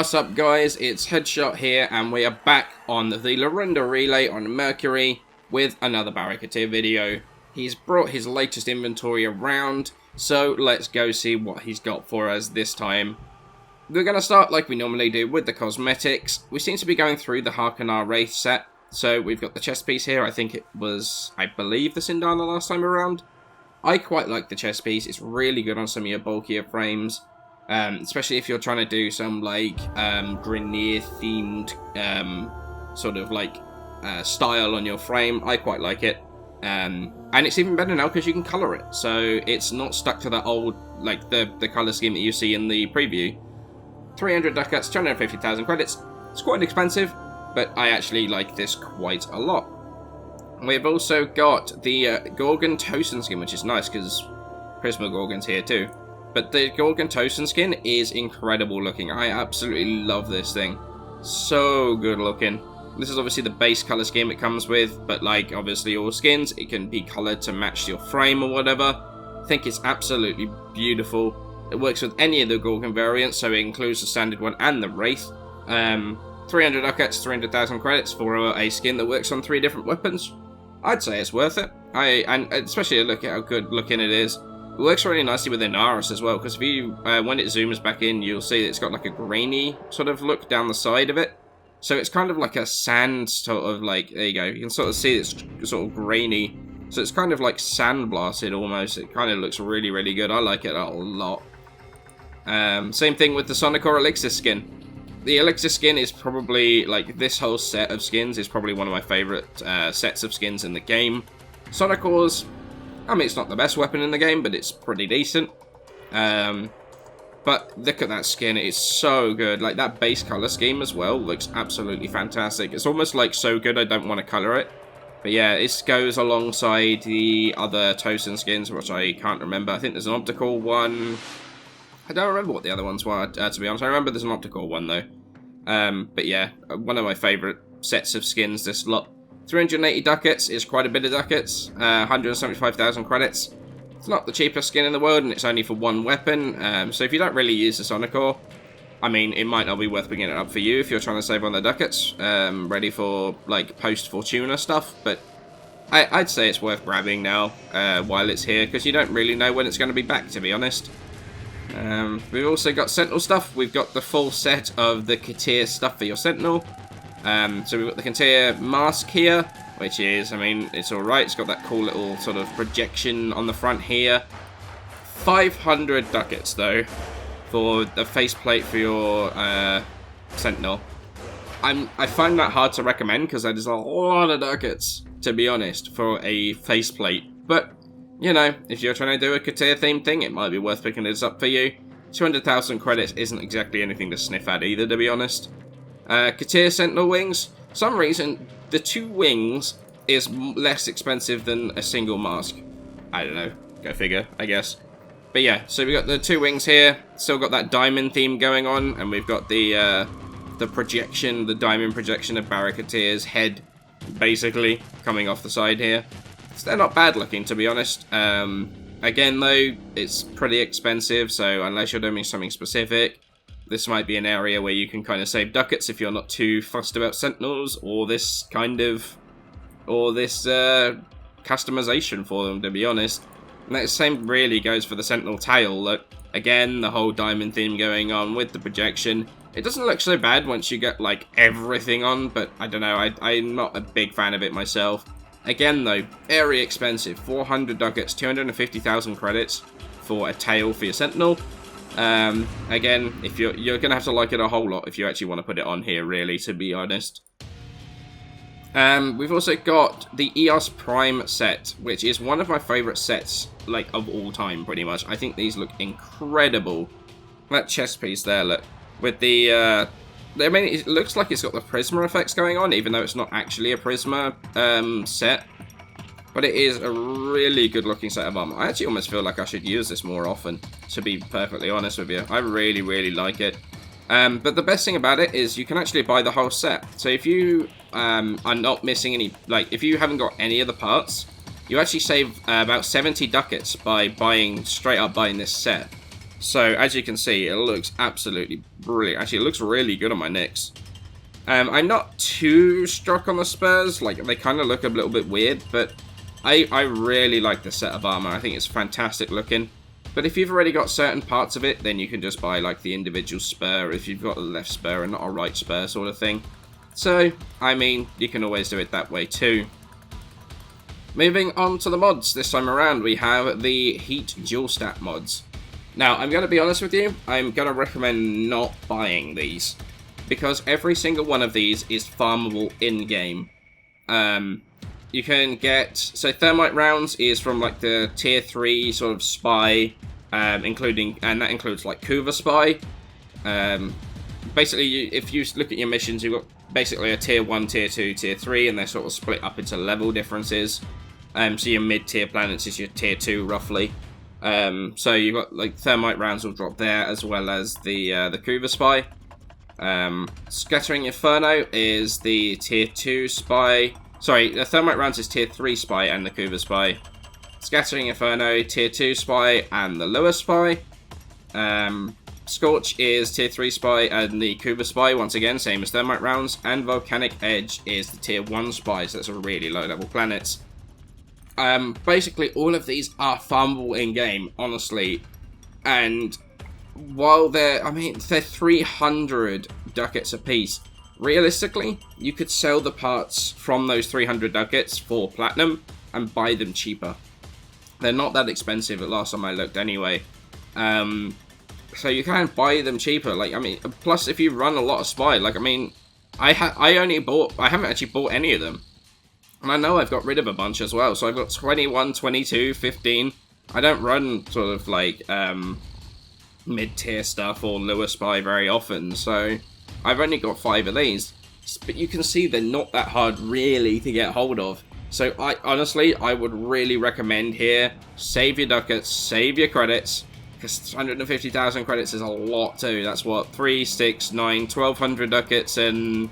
What's up guys, it's Headshot here and we are back on the Lorinda Relay on Mercury with another Barracuda video. He's brought his latest inventory around, so let's go see what he's got for us this time. We're going to start like we normally do with the cosmetics. We seem to be going through the Harkonar Wraith set, so we've got the chest piece here. I think it was, I believe, the Sindana last time around. I quite like the chest piece, it's really good on some of your bulkier frames. Especially if you're trying to do some like Grineer themed sort of like style on your frame. I quite like it, and it's even better now because you can color it, so it's not stuck to that old like the color scheme that you see in the preview. 300 ducats, 250,000 credits. It's quite expensive, but I actually like this quite a lot. We've also got the Gorgon Toshin skin, which is nice because Prisma Gorgon's here too. But the Gorgon Toshin skin is incredible looking. I absolutely love this thing. So good looking. This is obviously the base color scheme it comes with, but like obviously all skins, it can be colored to match your frame or whatever. I think it's absolutely beautiful. It works with any of the Gorgon variants, so it includes the standard one and the Wraith. 300 ducats, 300,000 credits for a skin that works on 3 different weapons. I'd say it's worth it. And especially look at how good looking it is. It works really nicely with Inaris as well, because if you, when it zooms back in, you'll see that it's got like a grainy sort of look down the side of it. So it's kind of like a sand sort of like, there you go, you can sort of see it's sort of grainy. So it's kind of like sandblasted almost. It kind of looks really, really good. I like it a lot. Same thing with the Sonic or Alexis skin. The Alexis skin is probably, like, this whole set of skins is probably one of my favourite sets of skins in the game. Sonicors, I mean, it's not the best weapon in the game, but it's pretty decent. But look at that skin, it's so good. Like, that base colour scheme as well looks absolutely fantastic. It's almost, like, so good I don't want to colour it. But yeah, this goes alongside the other Toshin skins, which I can't remember. I think there's an optical one. I don't remember what the other ones were, to be honest. I remember there's an optical one, though. But yeah, one of my favourite sets of skins, this lot. 380 ducats is quite a bit of ducats. 175,000 credits. It's not the cheapest skin in the world, and it's only for one weapon. So if you don't really use the Sonicor, I mean, it might not be worth picking it up for you if you're trying to save on the ducats, ready for, like, post-Fortuna stuff. But I'd say it's worth grabbing now, while it's here, because you don't really know when it's going to be back, to be honest. We've also got Sentinel stuff. We've got the full set of the Katir stuff for your Sentinel. So we've got the Katir mask here, which is, I mean, it's alright. It's got that cool little sort of projection on the front here. 500 ducats, though, for the faceplate for your Sentinel. I find that hard to recommend, because that is a lot of ducats, to be honest, for a faceplate. But you know, if you're trying to do a Katir themed thing, it might be worth picking this up for you. 200,000 credits isn't exactly anything to sniff at either, to be honest. Katir Sentinel wings. For some reason, the 2 wings is less expensive than a single mask. I don't know. Go figure, I guess. But yeah, so we've got the 2 wings here. Still got that diamond theme going on, and we've got the projection, the diamond projection of Barracuda's head, basically, coming off the side here. So they're not bad looking, to be honest. Again, though, it's pretty expensive, so unless you're doing something specific, this might be an area where you can kind of save ducats if you're not too fussed about Sentinels, or this kind of, or this customization for them, to be honest. And that same really goes for the Sentinel tail. Look, again, the whole diamond theme going on with the projection. It doesn't look so bad once you get, like, everything on, but I don't know, I'm not a big fan of it myself. Again, though, very expensive. 400 ducats, 250,000 credits for a tail for your Sentinel. Again, if you're going to have to like it a whole lot if you actually want to put it on here, really, to be honest. We've also got the EOS Prime set, which is one of my favourite sets, like, of all time, pretty much. I think these look incredible. That chest piece there, look, with the, I mean, it looks like it's got the Prisma effects going on, even though it's not actually a Prisma set. But it is a really good looking set of armor. I actually almost feel like I should use this more often, to be perfectly honest with you. I really, really like it. But the best thing about it is you can actually buy the whole set. So if you are not missing any, like, if you haven't got any of the parts, you actually save about 70 ducats by straight up buying this set. So, as you can see, it looks absolutely brilliant. Actually, it looks really good on my Nyx. I'm not too struck on the spurs. Like, they kind of look a little bit weird, but I really like the set of armor. I think it's fantastic looking. But if you've already got certain parts of it, then you can just buy, like, the individual spur if you've got a left spur and not a right spur sort of thing. So, I mean, you can always do it that way too. Moving on to the mods, this time around we have the Heat Dual Stat mods. Now, I'm going to be honest with you, I'm going to recommend not buying these, because every single one of these is farmable in-game. You can get, so Thermite rounds is from like the tier 3 sort of spy, and that includes like Kuva spy. Basically, if you look at your missions, you've got basically a tier 1, tier 2, tier 3, and they're sort of split up into level differences. So your mid-tier planets is your tier 2 roughly. So you've got like Thermite rounds will drop there, as well as the Kuva spy. Scattering Inferno is the tier 2 spy. Sorry, the Thermite rounds is tier 3 spy and the Kuva spy. Scattering Inferno, tier 2 spy and the Lua spy. Scorch is tier 3 spy and the Kuva spy, once again, same as Thermite rounds. And Volcanic Edge is the tier 1 spy, so that's a really low level planets. Basically, all of these are farmable in-game, honestly. And while they're 300 ducats a piece. Realistically, you could sell the parts from those 300 ducats for platinum and buy them cheaper. They're not that expensive at last time I looked anyway. So you can buy them cheaper. Like, I mean, plus if you run a lot of spy, like, I mean, I haven't actually bought any of them. And I know I've got rid of a bunch as well. So I've got 21, 22, 15. I don't run sort of like mid-tier stuff or Lua spy very often, so I've only got 5 of these. But you can see they're not that hard really to get hold of. So I would really recommend here, save your ducats, save your credits, because 150,000 credits is a lot too. That's what, 3, 6, 9, 1,200 ducats and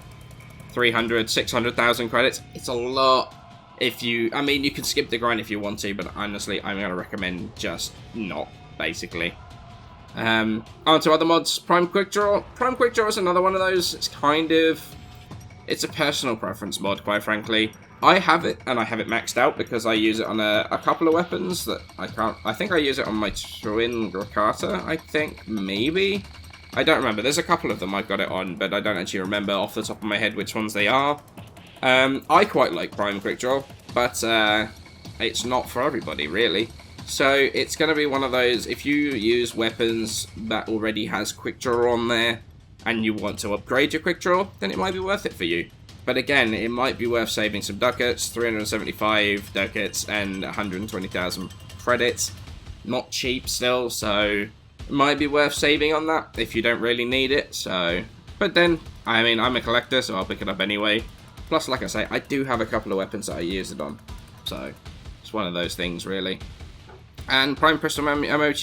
300, 600,000 credits. It's a lot. You can skip the grind if you want to, but honestly, I'm going to recommend just not, basically. On to other mods. Prime Quickdraw. Prime Quickdraw is another one of those. It's a personal preference mod, quite frankly. I have it, and I have it maxed out because I use it on a couple of weapons that I think I use it on my twin Grakata, I think, maybe? I don't remember. There's a couple of them I've got it on, but I don't actually remember off the top of my head which ones they are. I quite like Prime Quickdraw, but it's not for everybody, really. So it's going to be one of those, if you use weapons that already has Quickdraw on there, and you want to upgrade your Quickdraw, then it might be worth it for you. But again, it might be worth saving some ducats, 375 ducats, and 120,000 credits. Not cheap still, so it might be worth saving on that if you don't really need it. So, but then, I mean, I'm a collector, so I'll pick it up anyway. Plus, like I say, I do have a couple of weapons that I use it on. So, it's one of those things, really. And Prime Pistol Ammo...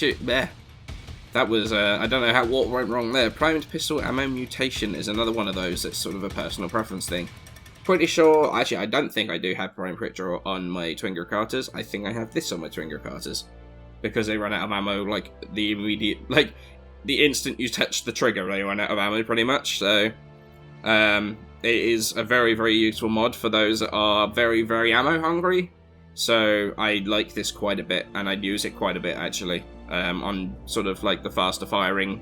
That was, I don't know what went wrong there. Primed Pistol Ammo Mutation is another one of those that's sort of a personal preference thing. Pretty sure, actually, I don't think I do have Prime Quickdraw on my Twin Grakatas. I think I have this on my Twin Grakatas. Because they run out of ammo, like, the instant you touch the trigger, they run out of ammo, pretty much. So, it is a very, very useful mod for those that are very, very ammo hungry. So, I like this quite a bit, and I'd use it quite a bit, actually. On sort of like the faster firing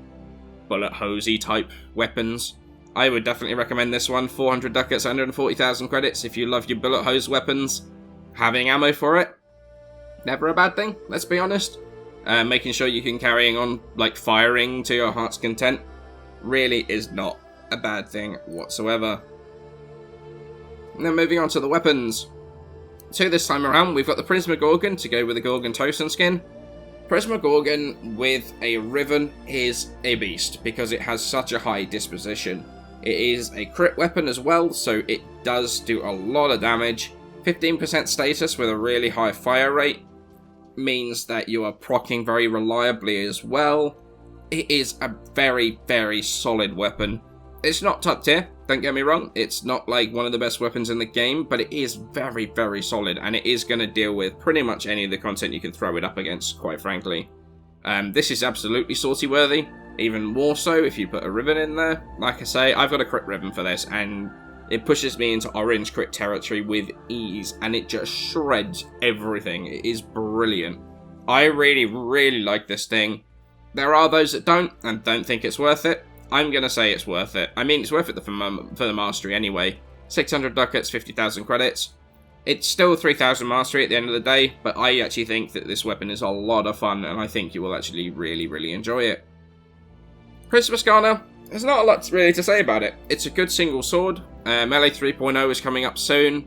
bullet hosey type weapons. I would definitely recommend this one. 400 ducats, 140,000 credits. If you love your bullet hose weapons, having ammo for it, never a bad thing, let's be honest. Making sure you can carry on like firing to your heart's content really is not a bad thing whatsoever. And then moving on to the weapons. So this time around we've got the Prisma Gorgon to go with the Gorgon Toshin skin. Prisma Gorgon with a Riven is a beast because it has such a high disposition. It is a crit weapon as well, so it does do a lot of damage. 15% status with a really high fire rate means that you are proccing very reliably as well. It is a very, very solid weapon. It's not top tier, don't get me wrong. It's not like one of the best weapons in the game, but it is very, very solid, and it is going to deal with pretty much any of the content you can throw it up against, quite frankly. This is absolutely sortie worthy, even more so if you put a ribbon in there. Like I say, I've got a crit ribbon for this, and it pushes me into orange crit territory with ease, and it just shreds everything. It is brilliant. I really, really like this thing. There are those that don't, and don't think it's worth it. I'm going to say it's worth it. I mean, it's worth it for the mastery anyway. 600 ducats, 50,000 credits. It's still 3,000 mastery at the end of the day, but I actually think that this weapon is a lot of fun, and I think you will actually really, really enjoy it. Christmas Garner, there's not a lot really to say about it. It's a good single sword. Melee 3.0 is coming up soon.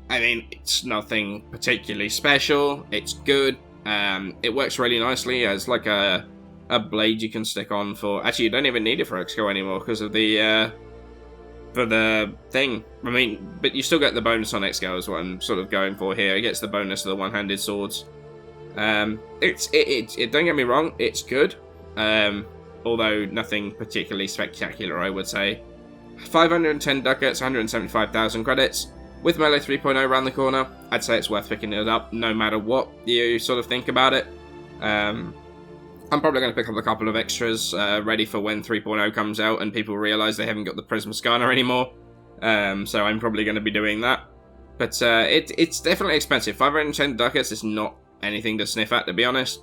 I mean, it's nothing particularly special. It's good. It works really nicely as like a blade you can stick on for... Actually, you don't even need it for XCO anymore because of the... for the thing. I mean, but you still get the bonus on XCO is what I'm sort of going for here. It gets the bonus of the one-handed swords. Don't get me wrong, it's good. Although nothing particularly spectacular, I would say. 510 ducats, 175,000 credits. With Melee 3.0 around the corner, I'd say it's worth picking it up no matter what you sort of think about it. I'm probably going to pick up a couple of extras ready for when 3.0 comes out and people realise they haven't got the Prisma Scanner anymore. So I'm probably going to be doing that. But it's definitely expensive. 510 ducats is not anything to sniff at, to be honest.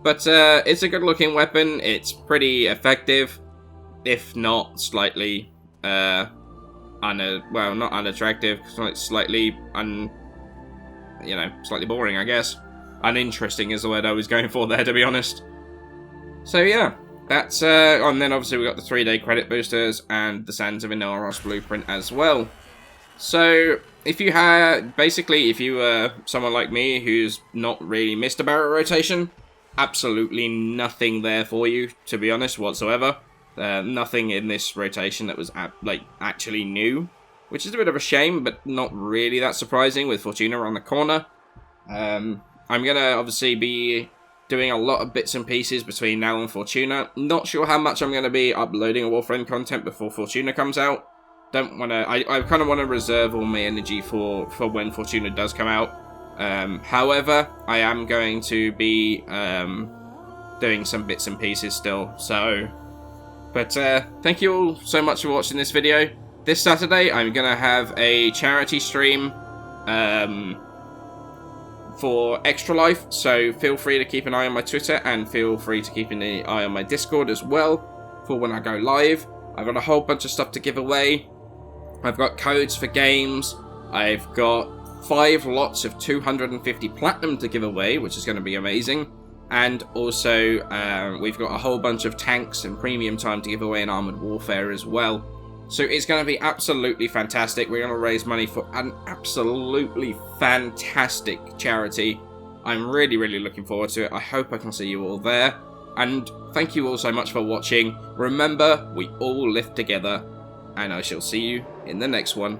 But it's a good looking weapon. It's pretty effective, if not slightly, not unattractive, slightly slightly boring, I guess. Uninteresting is the word I was going for there, to be honest. So yeah, that's, and then obviously we got the 3-day credit boosters and the Sands of Inaros blueprint as well. So, if you were someone like me who's not really missed a Baro rotation, absolutely nothing there for you, to be honest, whatsoever. Nothing in this rotation that was, actually new, which is a bit of a shame, but not really that surprising with Fortuna around the corner. I'm going to obviously be doing a lot of bits and pieces between now and Fortuna. Not sure how much I'm going to be uploading a Warframe content before Fortuna comes out. I kind of want to reserve all my energy for when Fortuna does come out. However, I am going to be doing some bits and pieces still, so... But thank you all so much for watching this video. This Saturday, I'm going to have a charity stream for Extra Life, so feel free to keep an eye on my Twitter, and feel free to keep an eye on my Discord as well, for when I go live. I've got a whole bunch of stuff to give away. I've got codes for games. I've got 5 lots of 250 platinum to give away, which is going to be amazing. And also, we've got a whole bunch of tanks and premium time to give away in Armoured Warfare as well. So it's going to be absolutely fantastic. We're going to raise money for an absolutely fantastic charity. I'm really, really looking forward to it. I hope I can see you all there. And thank you all so much for watching. Remember, we all live together. And I shall see you in the next one.